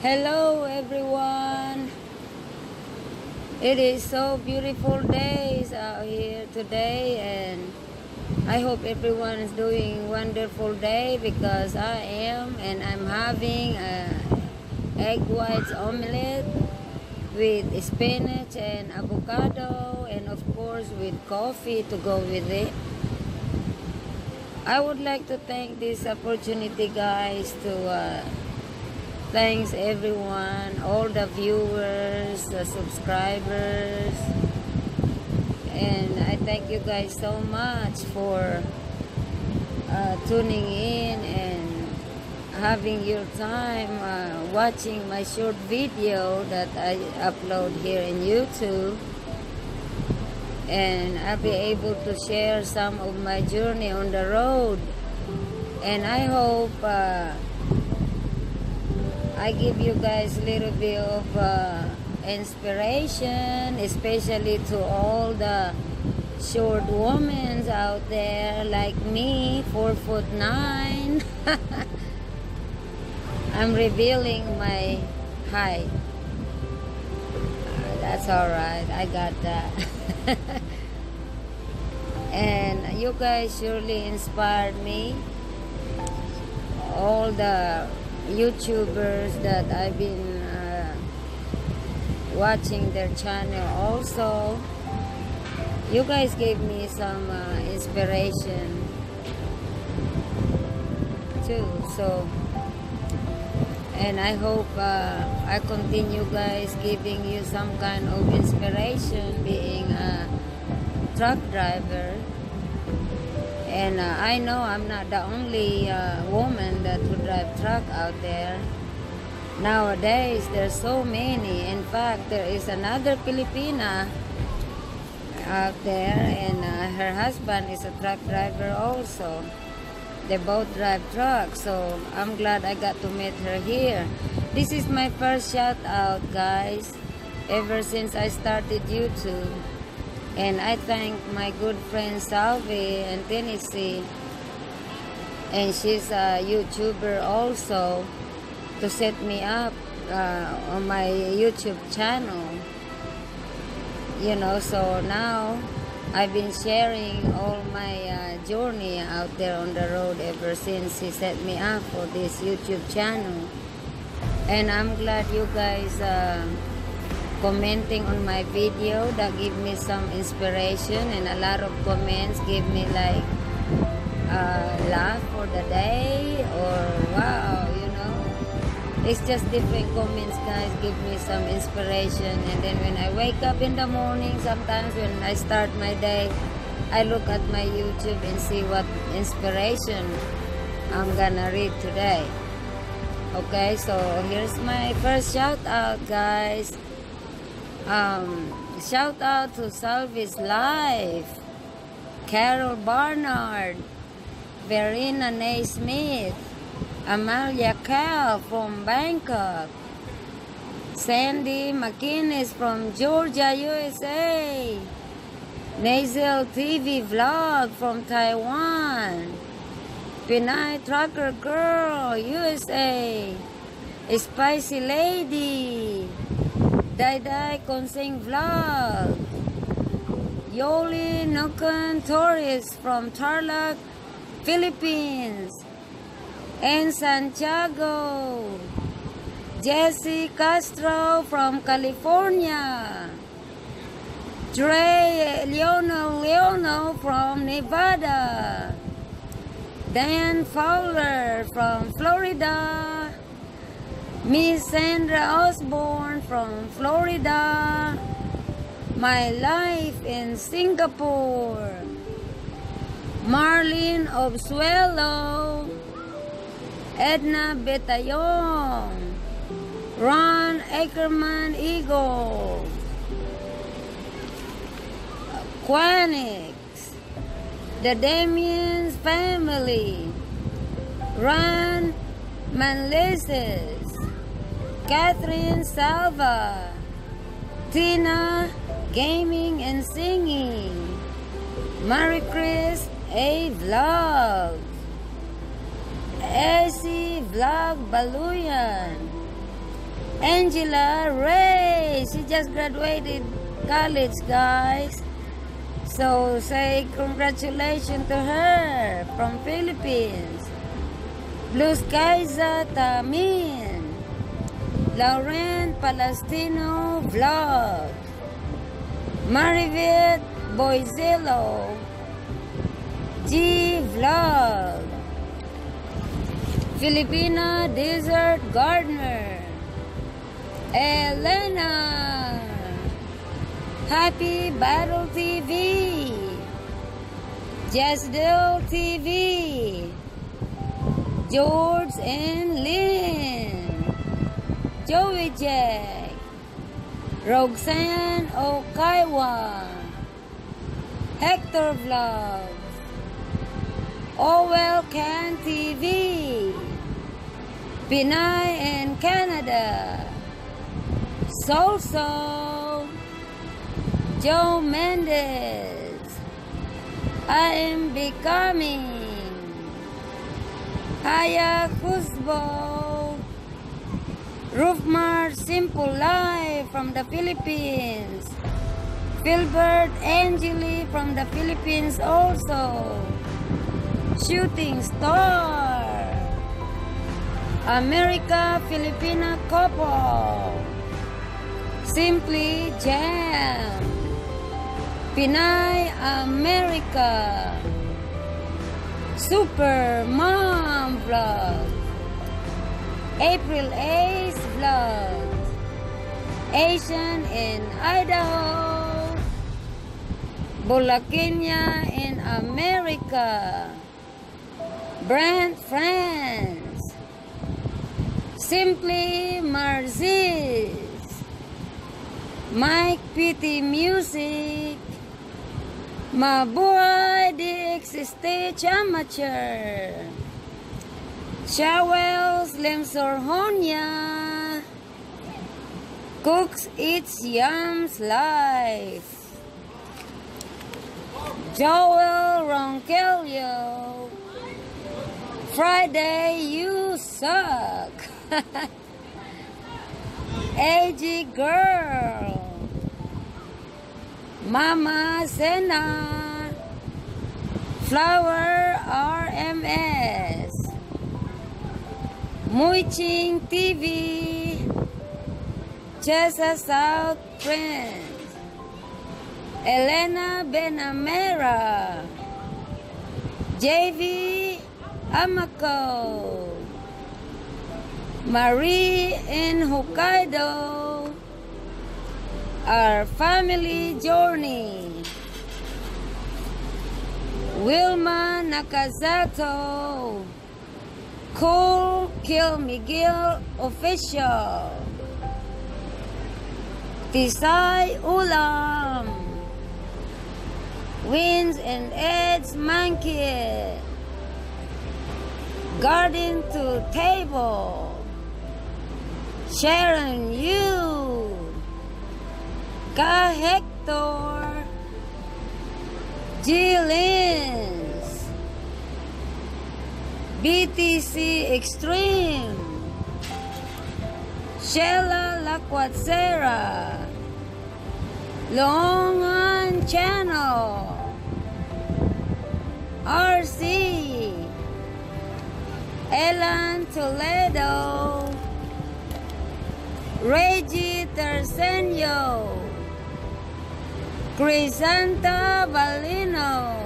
Hello everyone. It is so beautiful days out here today, and I hope everyone is doing wonderful day because I am, and I'm having egg whites omelette with spinach and avocado, and of course with coffee to go with it. I would like to take this opportunity, guys, to thanks everyone, all the viewers, the subscribers, and I thank you guys so much for tuning in and having your time watching my short video that I upload here in YouTube, and I'll be able to share some of my journey on the road, and I hope I give you guys a little bit of inspiration, especially to all the short women out there like me, 4'9". I'm revealing my height. That's alright, I got that. And you guys surely inspired me. All the YouTubers that I've been watching their channel also, you guys gave me some inspiration too, so, and I hope I continue guys giving you some kind of inspiration being a truck driver. And I know I'm not the only woman that would drive truck out there. Nowadays, there's so many. In fact, there is another Filipina out there, and her husband is a truck driver also. They both drive trucks, so I'm glad I got to meet her here. This is my first shout out, guys, ever since I started YouTube. And I thank my good friend Salvi in Tennessee, and she's a YouTuber also, to set me up on my YouTube channel. You know, so now I've been sharing all my journey out there on the road ever since she set me up for this YouTube channel. And I'm glad you guys commenting on my video, that give me some inspiration, and a lot of comments give me like laugh for the day, or wow, you know, it's just different comments, guys, give me some inspiration. And then when I wake up in the morning, sometimes when I start my day, I look at my YouTube and see what inspiration I'm gonna read today. Okay, so here's my first shout out, guys. Shout out to Salvi's Life, Carol Barnard, Verena Naismith, Amalia Cal from Bangkok, Sandy McInnes from Georgia, USA, Nazel TV Vlog from Taiwan, Pinay Trucker Girl, USA, Spicy Lady, Dai Konsing Vlog, Yoli Nukan Torres from Tarlac, Philippines, and Santiago, Jesse Castro from California, Trey Leono from Nevada, Dan Fowler from Florida, Miss Sandra Osborne from Florida, My Life in Singapore, Marlene Obsuelo, Edna Betayong, Ron Ackerman Eagle, Quanix, the Damien's family, Ron Manleses, Catherine Salva, Tina Gaming and Singing, Marie Chris A Vlog, AC Vlog Baluyan, Angela Ray, she just graduated college, guys. So say congratulations to her from Philippines. Blue Skies Tamin. Lauren Palestino Vlog. Marivit Boyzelo. G Vlog. Filipina Desert Gardener. Elena. Happy Battle TV. Jasdale TV. George and Lynn. Joey Jack. Roxanne Okaiwa. Hector Vlogs. Owel Can TV. Pinay in Canada. So Joe Mendez. I am becoming. Haya Kuzbo. Rufmar Simple Life from the Philippines. Filbert Angeli from the Philippines also. Shooting Star. America Filipina Couple. Simply Jam. Pinay America. Super Mom Vlog. April Ace Vlog. Asian in Idaho. Bulakinya in America. Brent France. Simply Marzis. Mike PT Music. Mabuhay Dix Stage Amateur. Shawels Lemsorhonia. Cooks Eats Yums Life. Joel Ronquillo. Friday You Suck. AG Girl. Mama Sena. Flower RMS. Muiching TV. Chesa South Prince. Elena Benamera. JV Amako. Marie in Hokkaido. Our Family Journey. Wilma Nakazato. Cool Kill Miguel Official. Tisay Ulam. Wins and Ed's Monkey. Garden to Table. Sharon Yu. Ka Hector. G-Lins. BTC Extreme. Sheila Laquatsera. Longan Channel. RC. Elan Toledo. Reggie Tercenio. Crisanta Balino.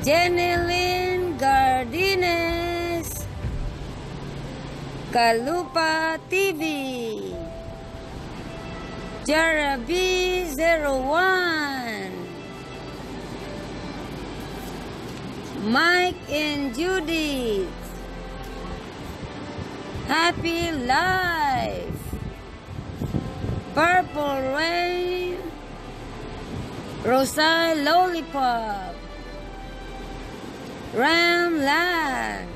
Jenilyn Gardines. Kalupa TV. Jarabi01. Mike and Judith. Happy Life. Purple Rain. Rosai Lollipop. Ram Land.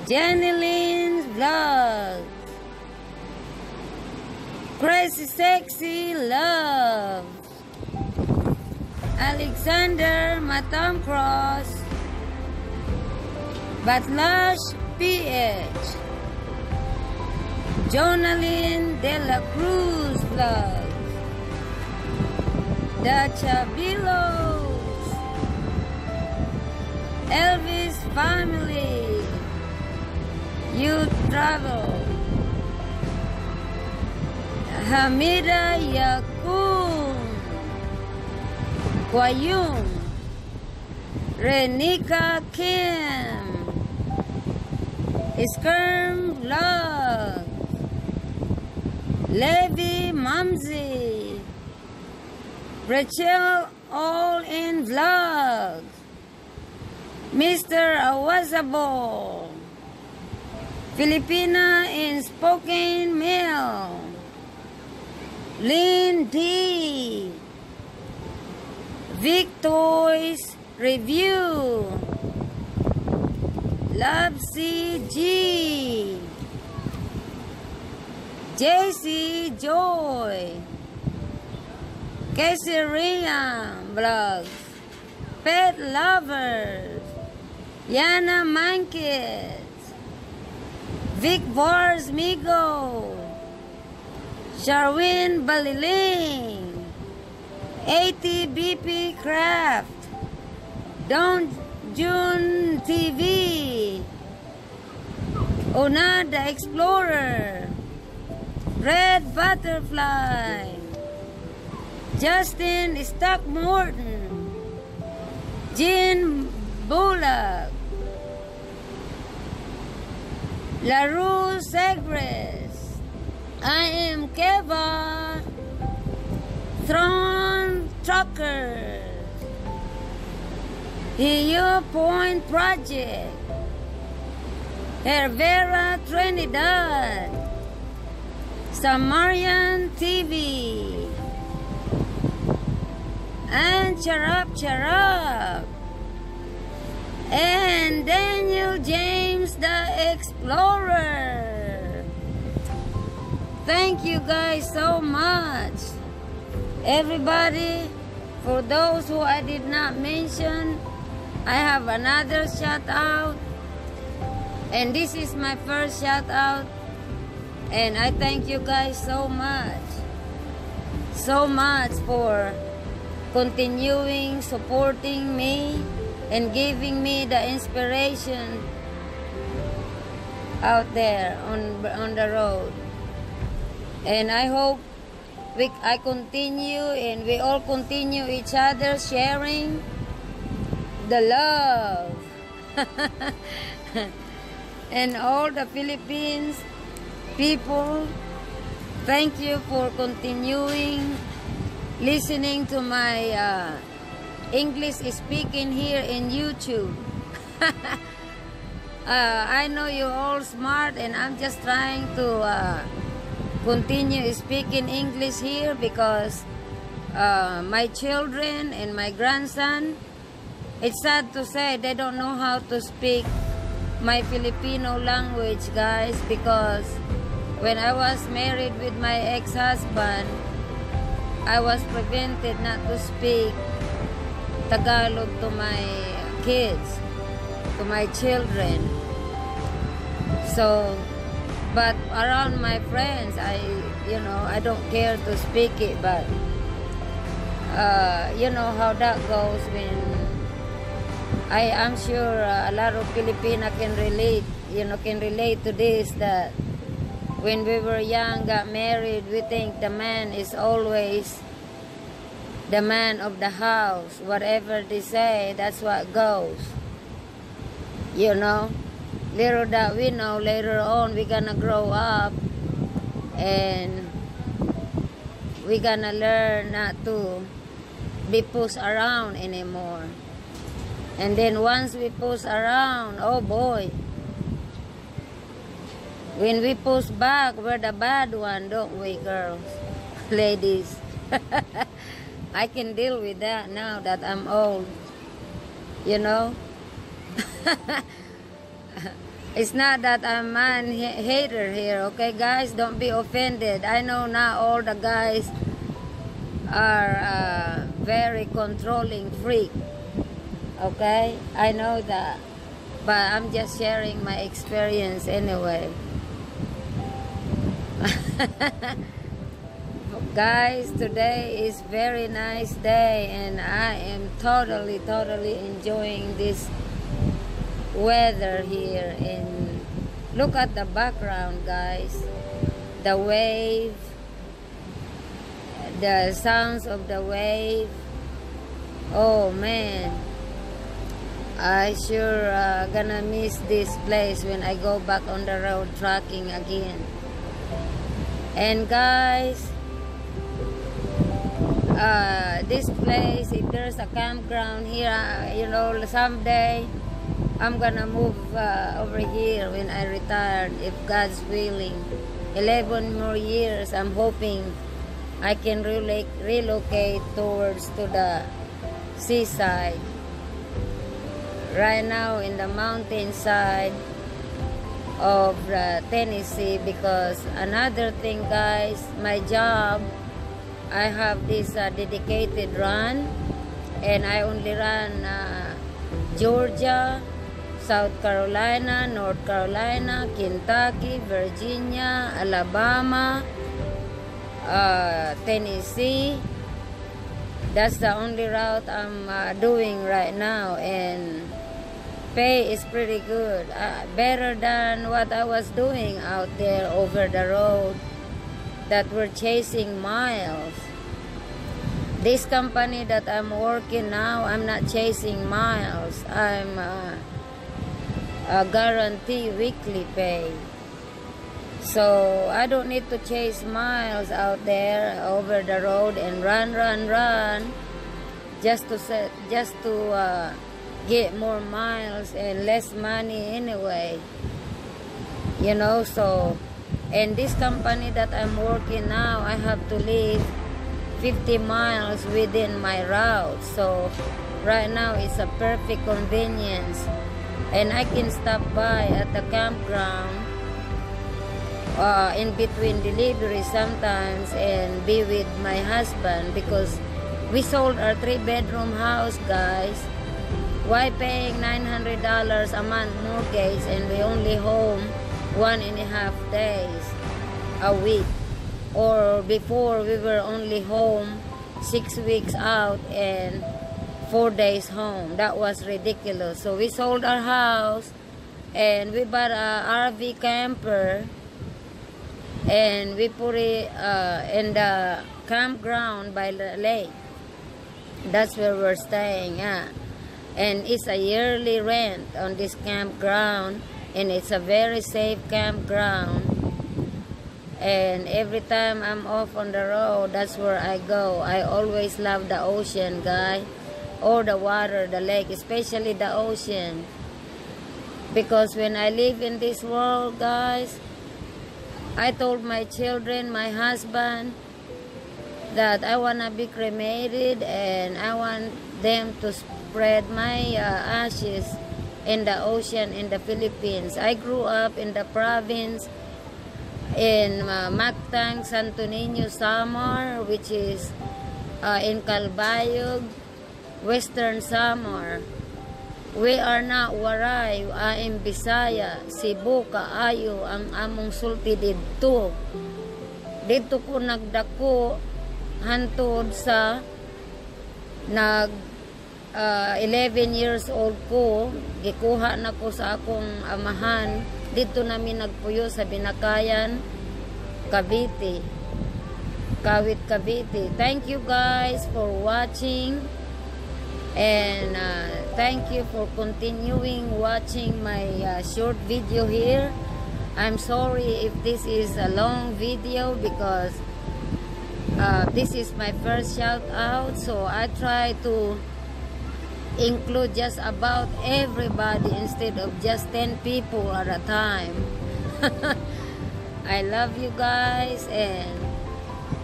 Jenilyn's Vlog. Crazy Sexy Love. Alexander Matam Cross. Batlash PH. Jonalyn de la Cruz vlogs, The Chabilos, Elvis family, youth travel, Hamida Yakun, Kwayum, Renika Kim, Skirm Vlog, Levi Mamzi, Rachel All In Vlog, Mr. Awazabo, Filipina in Spokane Mill, Lynn D, Vic Toys Review, Love CG, JC Joy, Casey Riam Vlogs, Pet Lovers, Yana Mankits, Vic Vars Migo, Sharwin Baliling, ATBP Craft, Don June TV, Onada Explorer, Red Butterfly, Justin Stockmorton, Jean Bullock, LaRue Segres, I am Keva, Thron Trucker, Hiyo Point Project, Hervera Trinidad, Samarian TV, and Charap, and Daniel James the Explorer. Thank you guys so much, everybody. For those who I did not mention, I have another shout out, and this is my first shout out, and I thank you guys so much for continuing supporting me and giving me the inspiration out there on the road. And I hope I continue and we all continue each other sharing the love. And all the Philippines people, thank you for continuing listening to my English speaking here in YouTube. I know you're all smart, and I'm just trying to continue speaking English here because my children and my grandson, it's sad to say, they don't know how to speak my Filipino language, guys, because when I was married with my ex-husband, I was prevented not to speak Tagalog to my kids, to my children. So, but around my friends, I don't care to speak it, but you know how that goes when I'm sure a lot of Filipina can relate, can relate to this, that when we were young, got married, we think the man is always the man of the house. Whatever they say, that's what goes. Little that we know, later on we're gonna grow up and we're gonna learn not to be pushed around anymore. And then once we push around, oh boy, when we push back, we're the bad one, don't we, girls, ladies? I can deal with that now that I'm old, It's not that I'm a man hater here, okay, guys? Don't be offended. I know not all the guys are very controlling freak, okay? I know that, but I'm just sharing my experience anyway. Guys, today is very nice day and I am totally enjoying this weather here. And look at the background, guys. The wave, the sounds of the wave. Oh man, I sure gonna miss this place when I go back on the road trucking again. And guys, this place, if there's a campground here, you know, someday I'm gonna move over here when I retire, if God's willing. 11 more years, I'm hoping I can relocate towards to the seaside. Right now in the mountainside of Tennessee, because another thing, guys, my job, I have this dedicated run, and I only run Georgia, South Carolina, North Carolina, Kentucky, Virginia, Alabama, Tennessee. That's the only route I'm doing right now, and pay is pretty good, better than what I was doing out there over the road that we're chasing miles. This company that I'm working now, I'm not chasing miles. I'm a guarantee weekly pay, so I don't need to chase miles out there over the road and run just to get more miles and less money anyway, you know. So, and this company that I'm working now, I have to leave 50 miles within my route. So right now it's a perfect convenience, and I can stop by at the campground in between deliveries sometimes and be with my husband, because we sold our 3-bedroom house, guys. Why paying $900 a month mortgage and we only home 1.5 days a week? Or before, we were only home 6 weeks out and 4 days home. That was ridiculous. So we sold our house and we bought a RV camper, and we put it in the campground by the lake. That's where we're staying at. And it's a yearly rent on this campground, and it's a very safe campground. And every time I'm off on the road, that's where I go. I always love the ocean, guys, or the water, the lake, especially the ocean. Because when I live in this world, guys, I told my children, my husband, that I want to be cremated, and I want them to spread my ashes in the ocean in the Philippines. I grew up in the province in Mactang, Santo Niño, Samar, which is in Calbayog, Western Samar. We are not Waray, in Bisaya, Cebu, kaayo ang among sulti didto. Dito ko nagdako hantod sa 11 years old ko, gikuha na ko sa akong amahan. Dito namin nagpuyo sa Binakayan, Cavite. Kawit, Cavite. Thank you guys for watching, and thank you for continuing watching my short video here. I'm sorry if this is a long video, because this is my first shout out, so I try to include just about everybody instead of just 10 people at a time. I love you guys, and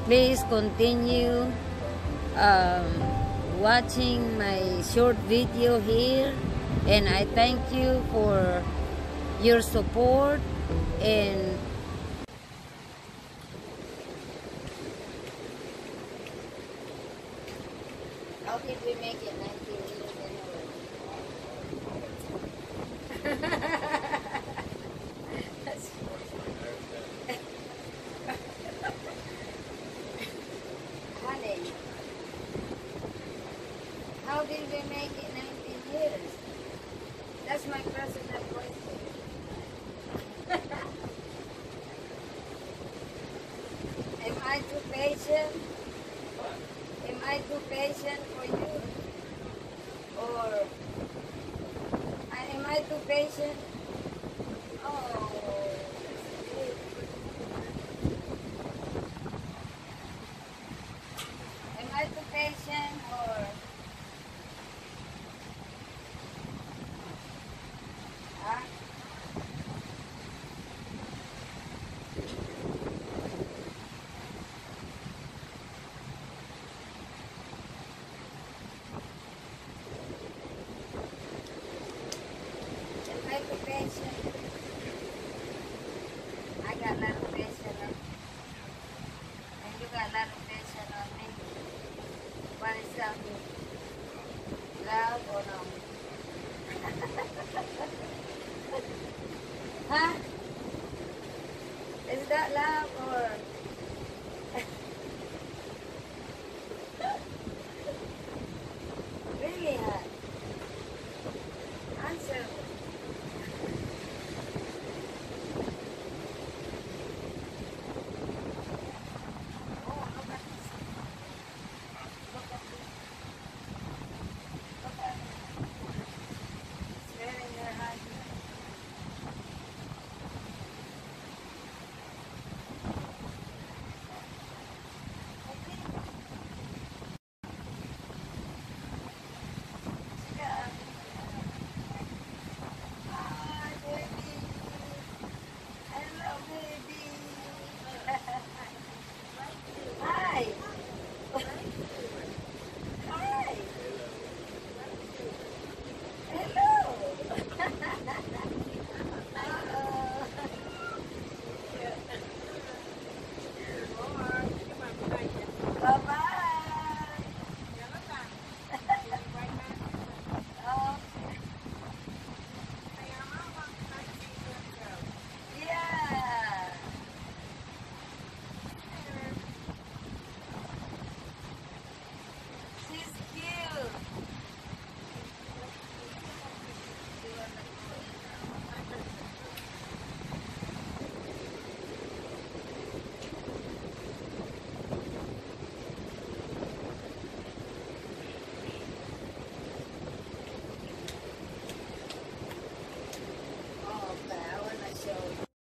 please continue watching my short video here, and I thank you for your support. And how did we make it 1911? I too patient? Am I too patient for you? Or am I too patient? Oh, am I too patient or huh? Am I too patient? I got a lot of patience on and you got a lot of patience on me. What is something? Love or no? Huh?